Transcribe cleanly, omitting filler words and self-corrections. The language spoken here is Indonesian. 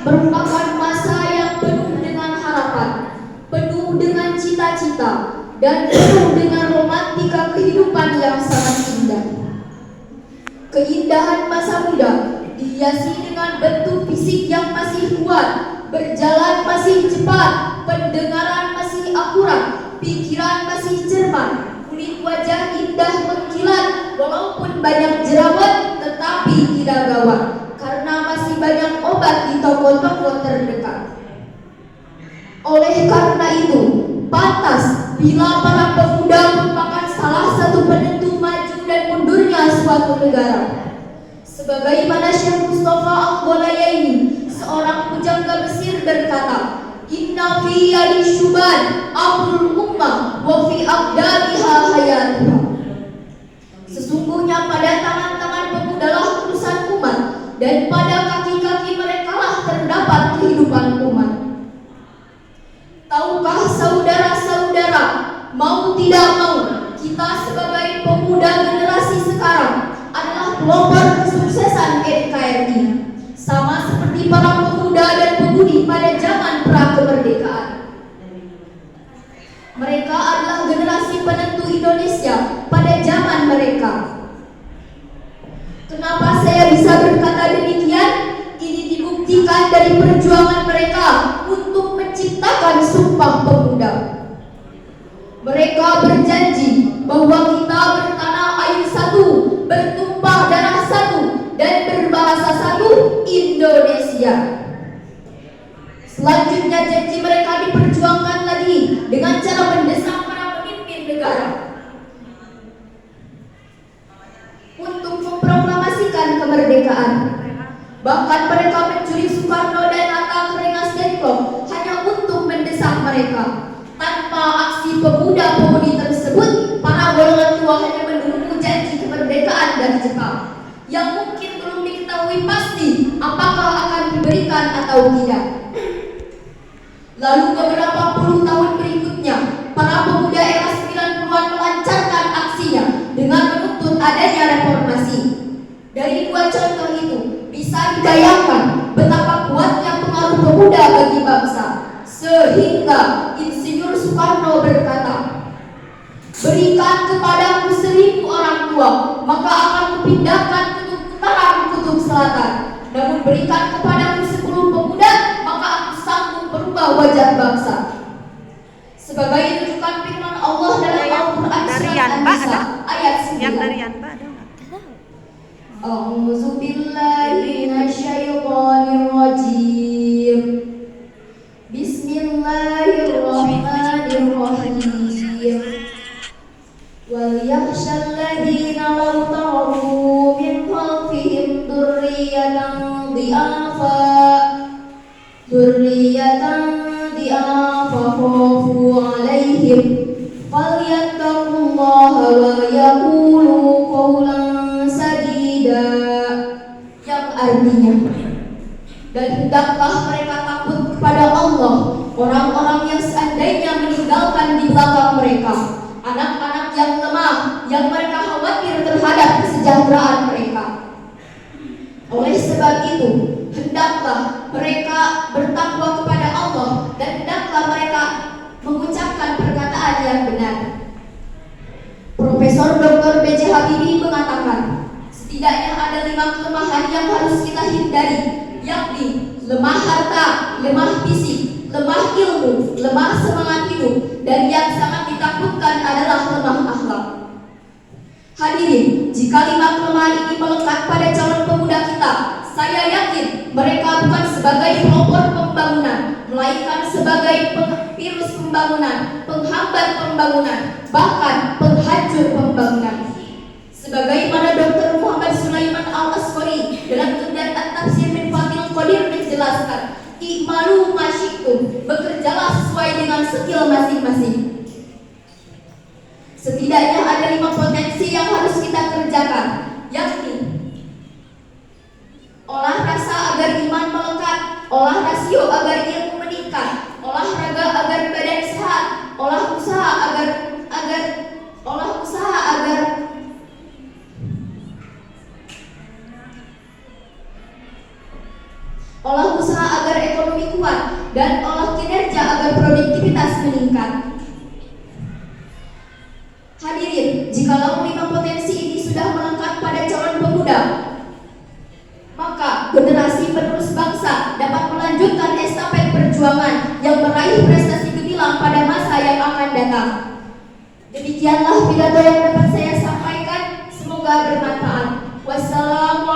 merupakan masa yang penuh dengan harapan, penuh dengan cita-cita, dan penuh dengan romantika kehidupan yang sangat indah. Keindahan masa muda dihiasi dengan bentuk fisik yang masih kuat, berjalan masih cepat, pendengaran masih akurat, pikiran masih cermat, kulit wajah indah mengkilat, walaupun banyak jerawat tetapi tidak gawat, karena masih banyak obat di toko-toko terdekat. Oleh karena itu, pantas bila para pemuda merupakan salah satu penentu maju dan mundurnya suatu negara. Sebagaimana Syekh Mustafa Al-Gholayaini, seorang pujangga Mesir, berkata, "Inna fi yadi syuban amrul ummah wa fi abdaliha hayatuha." Sesungguhnya pada tangan-tangan pemudalah urusan umat, dan pada kaki-kaki mereka lah terdapat kehidupan umat. Tahukah saudara-saudara, mau tidak mau, kita sebagai pemuda generasi sekarang adalah pelopor kesuksesan NKRI, sama seperti para pemuda dan pemudi pada zaman pra-kemerdekaan. Mereka adalah generasi penentu Indonesia pada zaman mereka. Kenapa saya bisa berkata demikian? Ini dibuktikan dari perjuangan mereka untuk menciptakan Sumpah Pemuda. Mereka berjanji bahwa kita bertanah air satu, bertumpah darah satu, dan berbahasa satu, Indonesia. Selanjutnya janji mereka diperjuangkan lagi dengan cara mendesak para pemimpin negara untuk memproklamasikan kemerdekaan. Bahkan mereka mencuri Soekarno dan Hatta ke Rengas Dengklok hanya untuk mendesak mereka. Tanpa aksi pemuda-pemudi tersebut, para golongan tua hanya menunggu janji kemerdekaan dari Jepang, yang mungkin belum diketahui pasti apakah akan diberikan atau tidak. Lalu beberapa puluh tahun berikutnya, para pemuda era 90-an melancarkan aksinya dengan menuntut adanya reformasi. Dari dua contoh itu, bisa dibayangkan betapa kuatnya pengaruh pemuda bagi bangsa, sehingga Insinyur Soekarno berkata, "Berikan kepadaku 1000 orang tua, maka akan kupindahkan kutub utara ke kutub selatan. Namun berikan kepadaku 10 pemuda, maka aku sanggup merubah wajah bangsa." Sebagai rujukan firman Allah dalam Al-Quran surat An-Nisa ayat 9. Yang dari Yanpa ada nggak? A'udzu billahi minasyaitonir rajim. Bismillahirrahmanirrahim. Wal yakhshal ladzina law taraku min khalfihim dzurriyyatan khafu 'alaihim falyattaqullaha wa yaqulu qawlan sadida, yang artinya, dan hendaklah mereka takut kepada Allah, orang-orang yang seandainya meninggalkan di belakang mereka anak-anak yang lemah, yang mereka khawatir terhadap kesejahteraan mereka. Oleh sebab itu, hendaklah mereka bertakwa kepada Allah, dan hendaklah mereka mengucapkan perkataan yang benar. Profesor Dr. B.J. Habibie mengatakan, setidaknya ada 5 kelemahan yang harus kita hindari, yakni lemah harta, lemah fisik, lemah ilmu, lemah semangat hidup, dan yang sangat ditakutkan adalah lemah akhlak. Hadirin, jika 5 kelemahan ini melekat pada calon pemuda kita, saya yakin mereka bukan sebagai pelopor pembangunan, melainkan sebagai virus pembangunan, penghambat pembangunan, bahkan penghancur pembangunan. Sebagaimana Dr. Muhammad Sulaiman Al-Asqari dalam Tundan At-Tafsir min Fathil Qadir menjelaskan, "I'malu ma syi'tum," bekerjalah sesuai dengan skill masing-masing. Setidaknya ada 5 potensi yang harus kita kerjakan, yakni olah rasa agar iman melekat, olah rasio agar ilmu meningkat, olahraga agar badan sehat, olah usaha agar olah usaha agar ekonomi kuat, dan olah kinerja agar produktivitas meningkat. Hadirin, jikalau 5 potensi ini sudah melekat pada calon pemuda, maka generasi penerus bangsa dapat melanjutkan estafet perjuangan yang meraih prestasi gemilang pada masa yang akan datang. Demikianlah pidato yang dapat saya sampaikan. Semoga bermanfaat. Wassalamualaikum